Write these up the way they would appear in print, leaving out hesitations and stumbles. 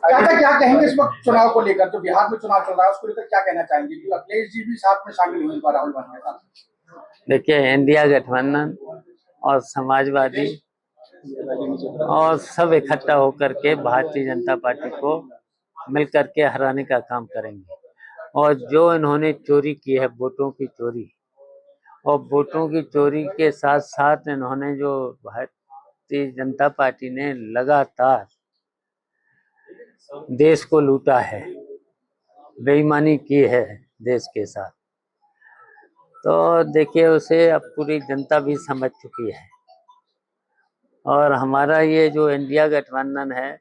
चाचा क्या कहेंगे इस वक्त चुनाव को लेकर, जो बिहार में चुनाव चल रहा है उसको लेकर क्या कहना चाहेंगे, कि अखिलेश जी भी साथ में शामिल हुए इस बार राहुल गांधी के साथ। देखिए, इंडिया गठबंधन और समाजवादी और सब इकट्ठा होकर के भारतीय जनता पार्टी को मिलकर के हराने का काम करेंगे। और जो इन्होंने चोरी की है, वोटों की चोरी, और वोटों की चोरी के साथ साथ इन्होंने जो भारतीय जनता पार्टी ने लगातार देश को लूटा है, बेईमानी की है देश के साथ, तो देखिए उसे अब पूरी जनता भी समझ चुकी है। और हमारा ये जो इंडिया गठबंधन है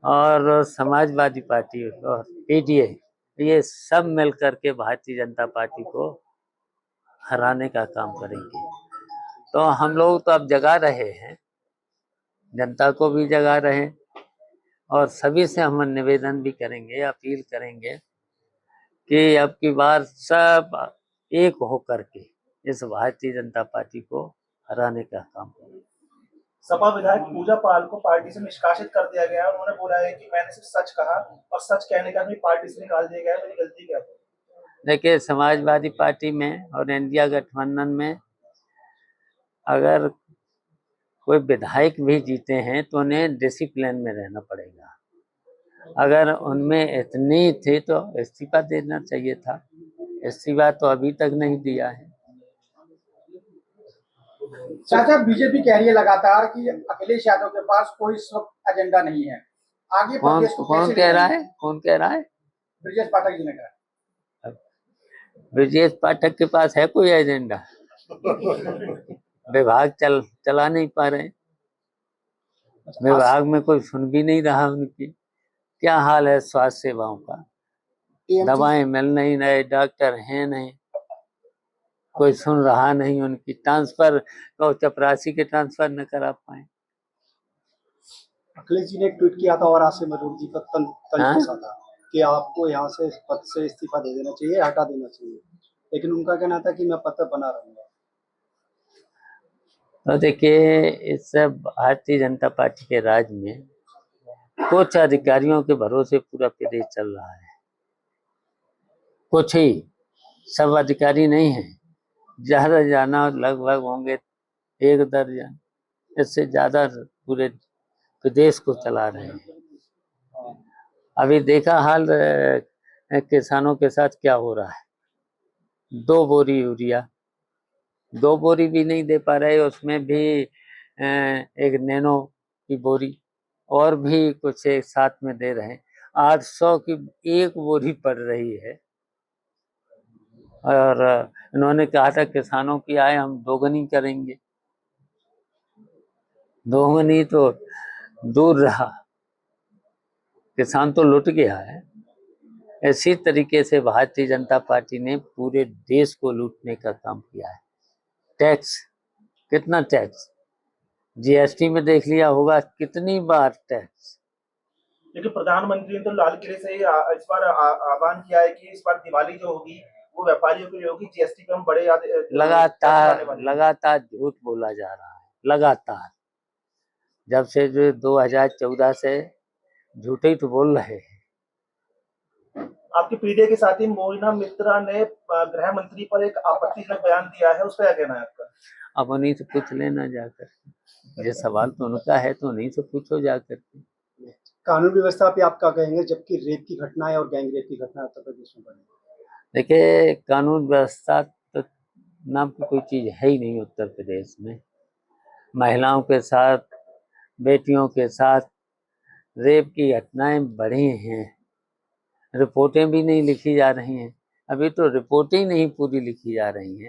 और समाजवादी पार्टी और पीडीए, ये सब मिलकर के भारतीय जनता पार्टी को हराने का काम करेंगे। तो हम लोग तो अब जगा रहे हैं, जनता को भी जगा रहे हैं, और सभी से हम निवेदन भी करेंगे, अपील करेंगे कि अब की बार सब एक होकर के इस भारतीय जनता पार्टी को हराने का काम करें। सपा विधायक पूजा पाल को पार्टी से निष्कासित कर दिया गया है। उन्होंने बोला है कि मैंने सिर्फ सच कहा और सच कहने का भी पार्टी से निकाल दिया गया है, मेरी गलती क्या है। देखिए, समाजवादी पार्टी में और इंडिया गठबंधन में अगर कोई विधायक भी जीते हैं तो उन्हें डिसिप्लिन में रहना पड़ेगा। अगर उनमें इतनी थी तो इस्तीफा देना चाहिए था। इस्तीफा तो अभी तक नहीं दिया है। चाचा, बीजेपी कह रही है लगातार कि अखिलेश यादव के पास कोई इस वक्त एजेंडा नहीं है, आगे प्रदेश को कौन कह रहा है? कौन कह रहा है? ब्रजेश पाठक जी ने कहा। ब्रजेश पाठक के पास है कोई एजेंडा? विभाग चला नहीं पा रहे, विभाग में कोई सुन भी नहीं रहा उनकी। क्या हाल है स्वास्थ्य सेवाओं का, दवाएं मिल नहीं रहे, डॉक्टर हैं नहीं, कोई सुन रहा नहीं उनकी। ट्रांसफर तो चपरासी के ट्रांसफर न करा पाए। अखिलेश जी ने एक ट्वीट किया था और आसिम मरूद जी का तंज कसा था कि आपको यहाँ से पद से इस्तीफा दे देना चाहिए, हटा देना चाहिए, लेकिन उनका कहना था कि मैं पद पर बना रहूंगा। तो देखिए, इस भारतीय जनता पार्टी के राज में कुछ अधिकारियों के भरोसे पूरा प्रदेश चल रहा है। कुछ ही, सब अधिकारी नहीं है। ज्यादा जाना लगभग होंगे 1 दर्जन, इससे ज्यादा पूरे प्रदेश को चला रहे हैं। अभी देखा हाल किसानों के साथ क्या हो रहा है। 2 बोरी यूरिया, 2 बोरी भी नहीं दे पा रहे, उसमें भी एक नैनो की बोरी और भी कुछ एक साथ में दे रहे हैं। 800 की 1 बोरी पड़ रही है। और इन्होंने कहा था किसानों की आय हम दोगुनी करेंगे। दोगुनी तो दूर रहा, किसान तो लुट गया है। इसी तरीके से भारतीय जनता पार्टी ने पूरे देश को लूटने का काम किया है। टैक्स, कितना टैक्स, जीएसटी में देख लिया होगा कितनी बार टैक्स। लेकिन प्रधानमंत्री ने तो लाल किले से इस बार आह्वान किया है कि इस बार दिवाली जो होगी वो व्यापारियों के लिए होगी, जीएसटी पे हम बड़े लगातार झूठ बोला जा रहा है। लगातार जब से जो 2014 से झूठे ही तो बोल रहे हैं। आपके पीडीए के साथी मोइना मित्रा ने गृह मंत्री पर एक आपत्तिजनक बयान दिया है, उस पर क्या कहना है आपका? अब उन्हीं से पूछ लेना जाकर, ये सवाल तो उनका है तो उन्हीं से पूछो जाकर के। कानून व्यवस्था पे आप क्या कहेंगे, जबकि रेप की घटनाएं और गैंग रेप की घटना उत्तर प्रदेश में बढ़ी? देखिए, कानून व्यवस्था तो नाम की कोई चीज है ही नहीं उत्तर प्रदेश में। महिलाओं के साथ, बेटियों के साथ रेप की घटनाएं बढ़ी हैं। रिपोर्टें भी नहीं लिखी जा रही हैं। अभी तो रिपोर्टें नहीं पूरी लिखी जा रही हैं।